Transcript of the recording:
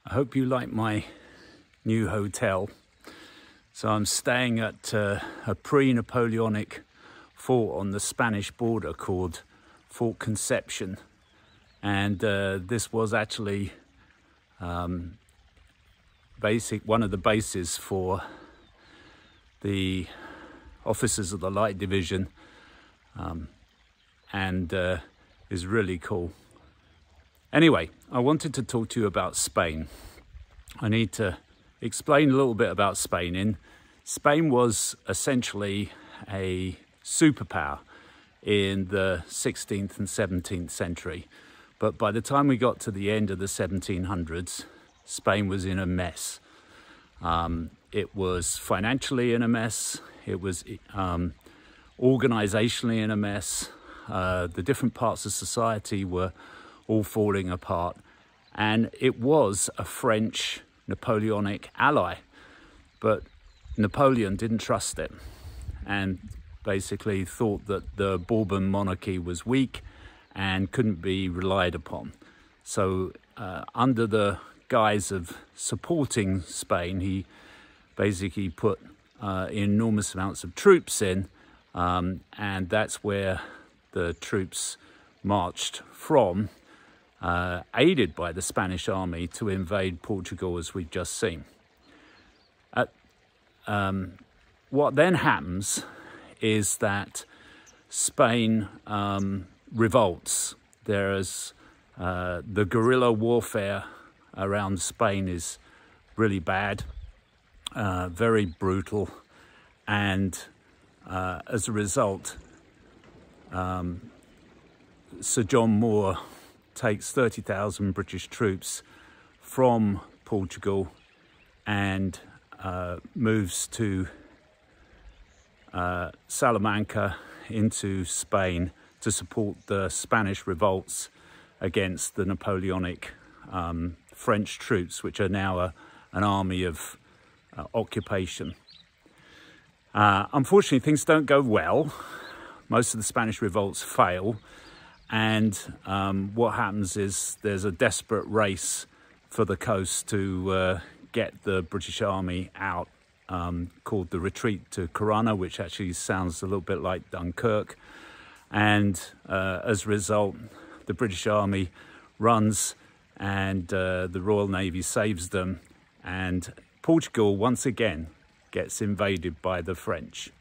I hope you like my new hotel. So I'm staying at a pre-Napoleonic fort on the Spanish border called Fort Conception, and this was actually one of the bases for the officers of the Light Division, and is really cool. Anyway, I wanted to talk to you about Spain. I need to explain a little bit about Spain. Spain was essentially a superpower in the 16th and 17th century. But by the time we got to the end of the 1700s, Spain was in a mess. It was financially in a mess. It was organizationally in a mess. The different parts of society were all falling apart. And it was a French Napoleonic ally. But Napoleon didn't trust it and basically thought that the Bourbon monarchy was weak and couldn't be relied upon. So under the guise of supporting Spain, he basically put enormous amounts of troops in, and that's where the troops marched from, aided by the Spanish army, to invade Portugal, as we've just seen. What then happens is that Spain revolts. There is the guerrilla warfare around Spain is really bad, very brutal, and as a result, Sir John Moore takes 30,000 British troops from Portugal and moves to Salamanca into Spain to support the Spanish revolts against the Napoleonic French troops, which are now an army of occupation. Unfortunately, things don't go well. Most of the Spanish revolts fail, and what happens is there's a desperate race for the coast to get the British army out, called the retreat to Corunna, which actually sounds a little bit like Dunkirk. And as a result, the British army runs, and the Royal Navy saves them, and Portugal once again gets invaded by the French.